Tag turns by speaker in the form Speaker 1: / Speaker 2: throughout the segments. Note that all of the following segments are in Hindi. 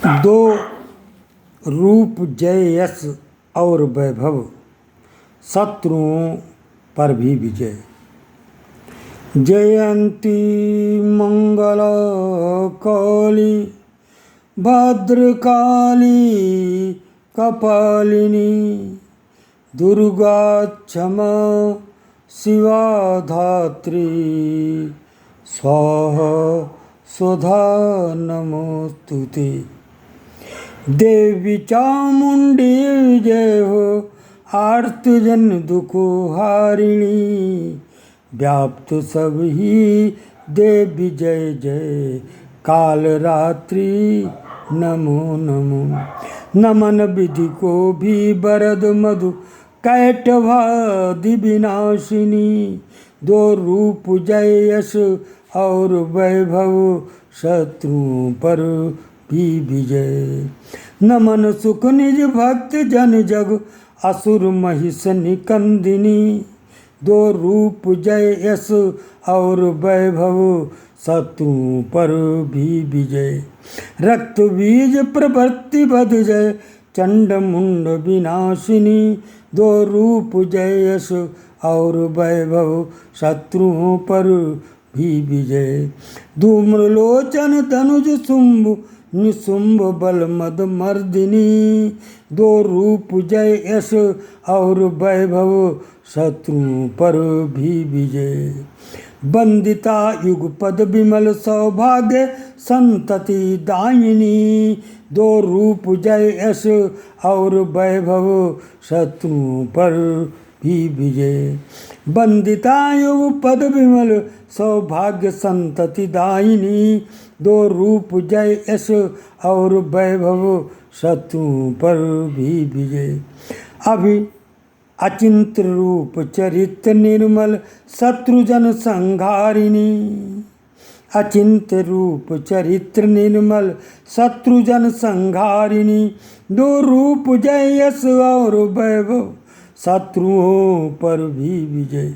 Speaker 1: दो रूप जय यश और वैभव, शत्रुओं पर भी विजय। जयंती मंगला काली भद्रकाली कपालिनी, दुर्गा क्षमा शिवा धात्री, स्वाहा स्वधा नमोस्तुते। देवी चामुंडी जय हो, आर्तजन दुखो हारिणी, व्याप्त सब ही देवी जय जय, काल रात्रि नमो नमो। नमन विधि को भी वरद मधु कैटभादि विनाशिनी, दो रूप जय यश और वैभव, शत्रुओं पर भी विजय। नमन सुख निज भक्त जन जग, असुर महिष निकंदिनी, दो रूप जय यश और वैभव, शत्रुओं पर भी विजय। रक्त बीज प्रवृत्ति बध जय, चंड मुंड विनाशिनी, दो रूप जय यश और वैभव, शत्रुओं पर भी विजय। धूम्रलोचन धनुज शुंभ निशुंभ बल मद मर्दिनी, दो रूप जय यश और वैभव, शत्रुओं पर भी विजय। वंदिता युगपद विमल सौभाग्य संतति दायिनी, दो रूप जय यश और वैभव, शत्रुओं पर भी विजय। वंदिता युगपद विमल सौभाग्य संतति दायिनी, दो रूप जय यश और वैभव, शत्रुओं पर भी विजय। अभी अचिंत्य रूप चरित्र निर्मल, शत्रुजन संहारिणी, अचिंत्य रूप चरित्र निर्मल, शत्रुजन संहारिणी, दो रूप जय यश और वैभव, शत्रुओं पर भी विजय।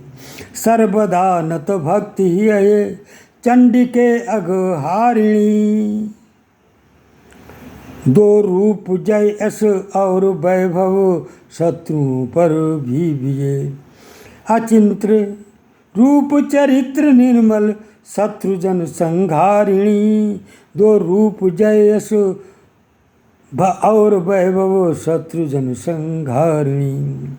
Speaker 1: सर्वदा नत भक्ति है, चंडिके अघहारिणी, दो रूप जय यश और वैभव, शत्रुओं पर भी विजय। अचिंत्य रूप चरित्र निर्मल, शत्रुजन संहारिणी, दो रूप जय यश और वैभव, शत्रुजन संहारिणी।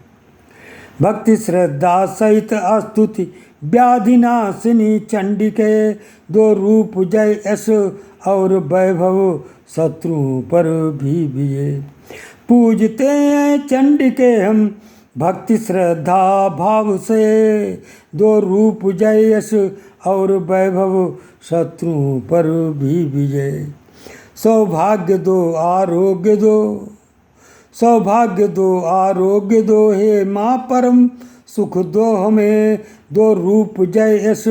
Speaker 1: भक्ति श्रद्धा सहित स्तुति व्याधिनाशिनी चंडिके, दो रूप जय यश और वैभव, शत्रुओं पर भी विजय। पूजते हैं चंडिके हम भक्ति श्रद्धा भाव से, दो रूप जय यश और वैभव, शत्रुओं पर भी विजय। सौभाग्य दो आरोग्य दो, सौभाग्य दो आरोग्य दो, हे माँ परम सुख दो हमें, दो रूप जय यश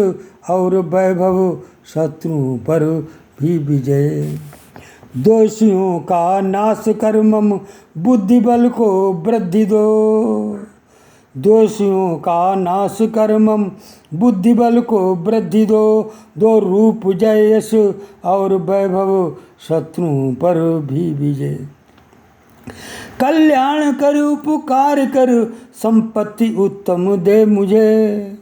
Speaker 1: और वैभव, शत्रुओं पर भी विजय। दोषियों का नाश कर मम बुद्धि बल को वृद्धि दो, दोषियों का नाश कर मम बुद्धि बल को वृद्धि दो, दो रूप जय यश और वैभव, शत्रुओं पर भी विजय। कल्याण कर उपकार कर संपत्ति उत्तम दे मुझे,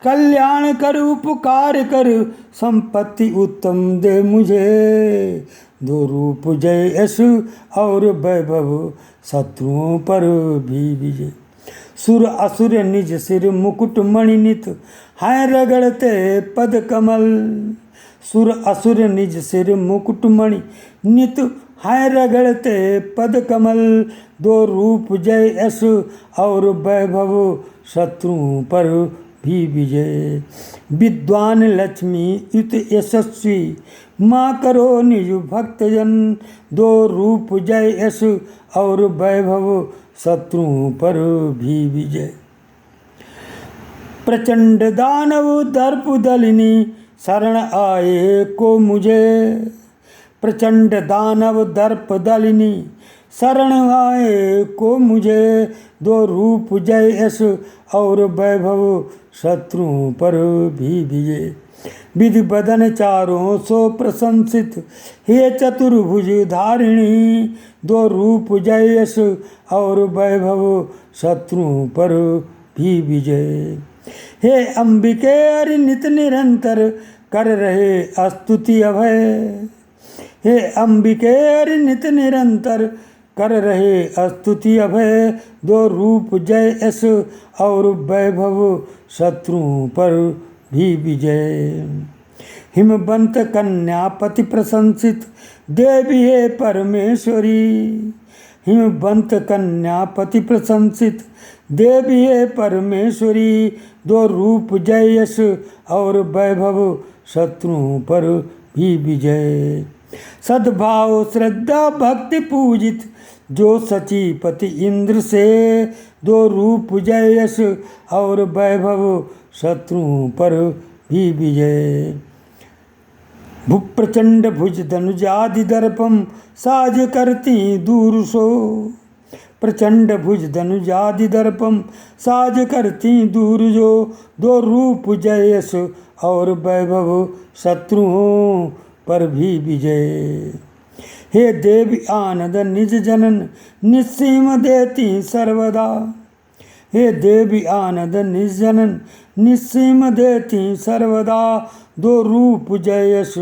Speaker 1: कल्याण कर उपकार कर संपत्ति उत्तम दे मुझे, दो रूप जय यश और वैभव, शत्रुओं पर भी विजय। सुर असुर निज सिर मुकुट मणिनित, हैं रगड़ते पद कमल, सुर असुर निज सिर मुकुट मणि नित, हैं रगड़ते पद कमल, दो रूप जय यश और वैभव, शत्रुओं पर भी विजय। विद्वान लक्ष्मी युत यशस्वी, माँ करो निज भक्तजन, दो रूप जय यश और वैभव, शत्रुओं पर भी विजय। प्रचंड दानव दर्प दलिनी, शरण आए को मुझे, प्रचंड दानव दर्प दलिनी, शरण आए को मुझे, दो रूप जय यश और वैभव, शत्रुओं पर भी विजय। विधि बदन चारों सो प्रशंसित, हे चतुर्भुज धारिणी, दो रूप जय यश और वैभव, शत्रुओं पर भी विजय। हे अंबिके हरि नित निरंतर, कर रहे स्तुति अभय। हे अंबिके हरि नित निरंतर, कर रहे स्तुति अभय, दो रूप जय यश और वैभव, शत्रुओं पर भी विजय। हिमवंत कन्यापति प्रशंसित, देवी है परमेश्वरी, हिमवंत कन्यापति प्रशंसित, देवी है परमेश्वरी, दो रूप जय यश और वैभव, शत्रुओं पर भी विजय। सद्भाव श्रद्धा भक्ति पूजित, जो सचीपति इंद्र से, दो रूप जय यश और वैभव, शत्रुओं पर भी विजय। प्रचंड भुज धनुजादि दर्पम, साज करती दूर सो, प्रचंड भुज धनुजादि दर्पम, साज करती दूर जो, दो रूप जय यश और वैभव, शत्रुओं पर भी विजय। हे देवी आनंद निज जनन, निस्सीम देती सर्वदा, हे देवी आनंद निज जनन, निस्सीम देती सर्वदा, दो रूप जय यश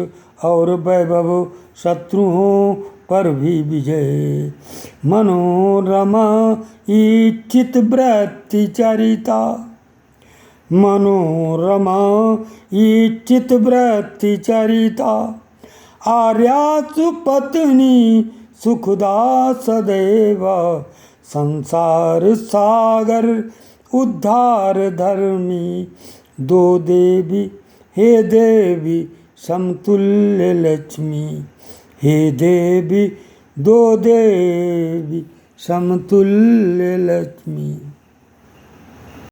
Speaker 1: और वैभव, शत्रुओं पर भी विजय। मनोरमा इच्छित वृत्ति चरिता, मनोरमा इच्छित वृत्ति चरिता, आर्या सुपत्नी सुखदा सदैव, संसार सागर उद्धार धर्मी, दो देवी हे देवी समतुल्य लक्ष्मी, हे देवी दो देवी समतुल्य लक्ष्मी।